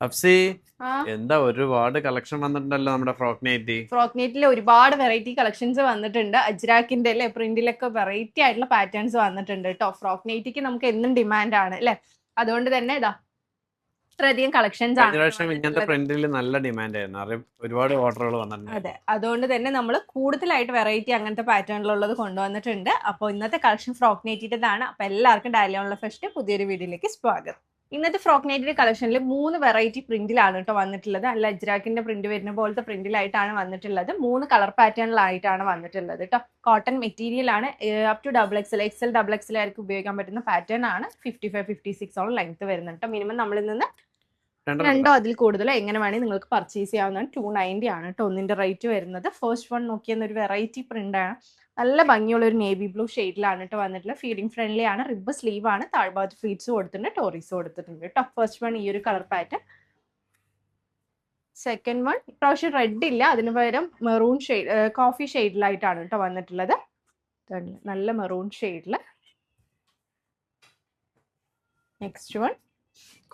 അഫ്സി ആ എന്താ ഒരുപാട് കളക്ഷൻ വന്നിട്ടുണ്ടല്ലോ നമ്മുടെ ഫ്രോക്ക് നൈറ്റി. ഫ്രോക്ക് നെറ്റിൽ ഒരുപാട് വെറൈറ്റി കളക്ഷൻസ് വന്നിട്ടുണ്ട്. അജ്രാക്കിന്റെ അല്ലെ പ്രിന്റിലൊക്കെ വെറൈറ്റി ആയിട്ടുള്ള പാറ്റേൺസ് വന്നിട്ടുണ്ട് കേട്ടോ. ഫ്രോക്ക് നൈറ്റിക്ക് നമുക്ക് എന്നും ഡിമാൻഡ് ആണ് അല്ലെ. അതുകൊണ്ട് തന്നെ ഇതാ ഇത്രയധികം കളക്ഷൻസ് കഴിഞ്ഞ ആണ് കേട്ടോ പ്രാവശ്യം ഇങ്ങനത്തെ വന്നിട്ടുള്ളത്. പ്രിന്റിൽ നല്ല ഡിമാൻഡ് ആയിരുന്നു, ഒരുപാട് ഓർഡറുകൾ വന്നിട്ടുണ്ട്. അതെ, അതുകൊണ്ട് തന്നെ നമ്മൾ കൂടുതലായിട്ട് വെറൈറ്റി അങ്ങനത്തെ പാറ്റേണിലുള്ളത് കൊണ്ടുവന്നിട്ടുണ്ട്. അപ്പോൾ ഇന്നത്തെ കളക്ഷൻ ഫ്രോക്ക് നൈറ്റിൻ്റെതാണ്. അപ്പോൾ എല്ലാവർക്കും ഡയലി ഓൺലൈൻ ഫസ്റ്റ് പുതിയൊരു വീഡിയോയിലേക്ക് സ്വാഗതം. ഇന്നത്തെ ഫ്രോക്ക് നൈറ്റിന്റെ കളക്ഷനിൽ 3 വെറൈറ്റി പ്രിന്റിലാണ് കേട്ടോ വന്നിട്ടുള്ളത്. അല്ല അജ്രാക്കിന്റെ പ്രിന്റ് വരുന്ന പോലത്തെ പ്രിന്റിലായിട്ടാണ് വന്നിട്ടുള്ളത്. 3 കളർ പാറ്റേണിലായിട്ടാണ് വന്നിട്ടുള്ളത് കേട്ടോ. കോട്ടൺ മെറ്റീരിയൽ ആണ്. Up to XXL double XL ആയിരിക്കും ഉപയോഗിക്കാൻ പറ്റുന്ന പാറ്റേൺ ആണ്. 55-56 ലെങ്ത് വരുന്നുണ്ട്. മിനിമം നമ്മളിൽ നിന്ന് രണ്ടോ അതിൽ കൂടുതലോ എങ്ങനെ വേണമെങ്കിൽ നിങ്ങൾക്ക് പർച്ചേസ് ചെയ്യാവുന്നതാണ്. 290 ആണ് കേട്ടോ ഒന്നിന്റെ റേറ്റ് വരുന്നത്. ഫസ്റ്റ് വൺ നോക്കിയെന്ന ഒരു വെറൈറ്റി പ്രിന്റ് ആണ്. നല്ല ഭംഗിയുള്ള ഒരു നേവി ബ്ലൂ ഷെയ്ഡിലാണ് കേട്ടോ വന്നിട്ടുള്ളത്. ഫീഡിംഗ് ഫ്രണ്ട്ലി ആണ്. റിബ് സ്ലീവ് ആണ്. താഴ്ഭാഗത്ത് ഫ്ലീറ്റ്സ് കൊടുത്തിട്ടുണ്ട്, ടോറീസ് കൊടുത്തിട്ടുണ്ട് കേട്ടോ. ഫസ്റ്റ് വൺ ഈ ഒരു കളർ പാറ്റേൺ. സെക്കൻഡ് വൺ ഇപ്രാവശ്യം റെഡ് ഇല്ല, അതിന് പകരം മെറൂൺ ഷെയ്ഡ്, കോഫി ഷെയ്ഡിലായിട്ടാണ് കേട്ടോ വന്നിട്ടുള്ളത്. നല്ല മെറൂൺ ഷെയ്ഡില്. നെക്സ്റ്റ് വൺ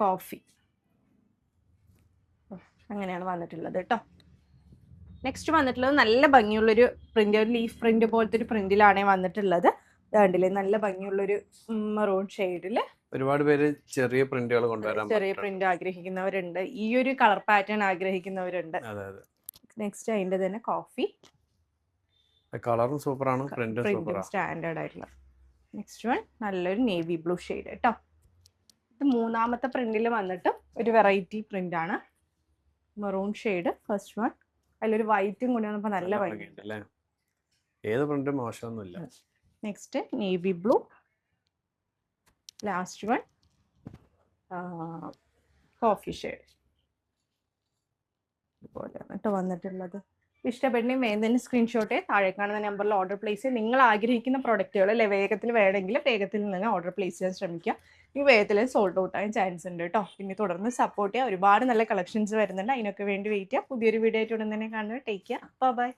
കോഫി, അങ്ങനെയാണ് വന്നിട്ടുള്ളത് കേട്ടോ. നെക്സ്റ്റ് വന്നിട്ടുള്ളത് നല്ല ഭംഗിയുള്ളൊരു പ്രിന്റ്, ഒരു ലീഫ് പ്രിന്റ് പോലത്തെ ഒരു പ്രിന്റിലാണ് വന്നിട്ടുള്ളത്. കണ്ടില്ലേ, നല്ല ഭംഗിയുള്ളൊരു മെറൂൺ ഷെയ്ഡില്. ഒരുപാട് പേര് ചെറിയ പ്രിന്റുകൾ കൊണ്ടുവരാൻ, ചെറിയ പ്രിന്റ് ആഗ്രഹിക്കുന്നവരുണ്ട്, ഈ ഒരു കളർ പാറ്റേൺ ആഗ്രഹിക്കുന്നവരുണ്ട്. നെക്സ്റ്റ് അതിന്റെ തന്നെ കോഫി, കളറും സൂപ്പറാണ്, പ്രിന്റും സ്റ്റാൻഡേർഡ് ആയിട്ടുള്ള. നെക്സ്റ്റ് വൺ നല്ലൊരു നേവി ബ്ലൂ ഷെയ്ഡ് കേട്ടോ. ഇത് മൂന്നാമത്തെ പ്രിന്റിൽ വന്നിട്ട് ഒരു വെറൈറ്റി പ്രിന്റ് ആണ്. മെറൂൺ ഷെയ്ഡ് ഫസ്റ്റ് വൺ, അതിലൊരു വൈറ്റും കൂടി വന്നപ്പോൾ നല്ല ഭംഗിയുണ്ട്. ഏത് പ്രിന്റും മോശമൊന്നുമില്ല. Next navy blue. Last one coffee shade. ഇതുപോലെയാണ് കേട്ടോ വന്നിട്ടുള്ളത്. ഇഷ്ടപ്പെട്ടെങ്കിൽ വേഗം തന്നെ സ്ക്രീൻഷോട്ട് താഴെ കാണുന്ന നമ്പറിൽ ഓർഡർ പ്ലേസ് ചെയ്ത് നിങ്ങൾ ആഗ്രഹിക്കുന്ന പ്രൊഡക്റ്റുകൾ അല്ലെ വേഗത്തിൽ വേണമെങ്കിൽ വേഗത്തിൽ നിന്ന് ഓർഡർ പ്ലേസ് ചെയ്യാൻ ശ്രമിക്കുക. ഈ വേഗത്തിൽ സോൾഡ് ഔട്ട് ആകാൻ ചാൻസ് ഉണ്ട് കേട്ടോ. പിന്നെ തുടർന്ന് സപ്പോർട്ട് ചെയ്യുക. ഒരുപാട് നല്ല കളക്ഷൻസ് വരുന്നുണ്ട്, അതിനൊക്കെ വേണ്ടി വെയിറ്റ് ചെയ്യുക. പുതിയൊരു വീഡിയോ ആയിട്ട് ഉടൻ തന്നെ കാണുന്നത്. Take care, by.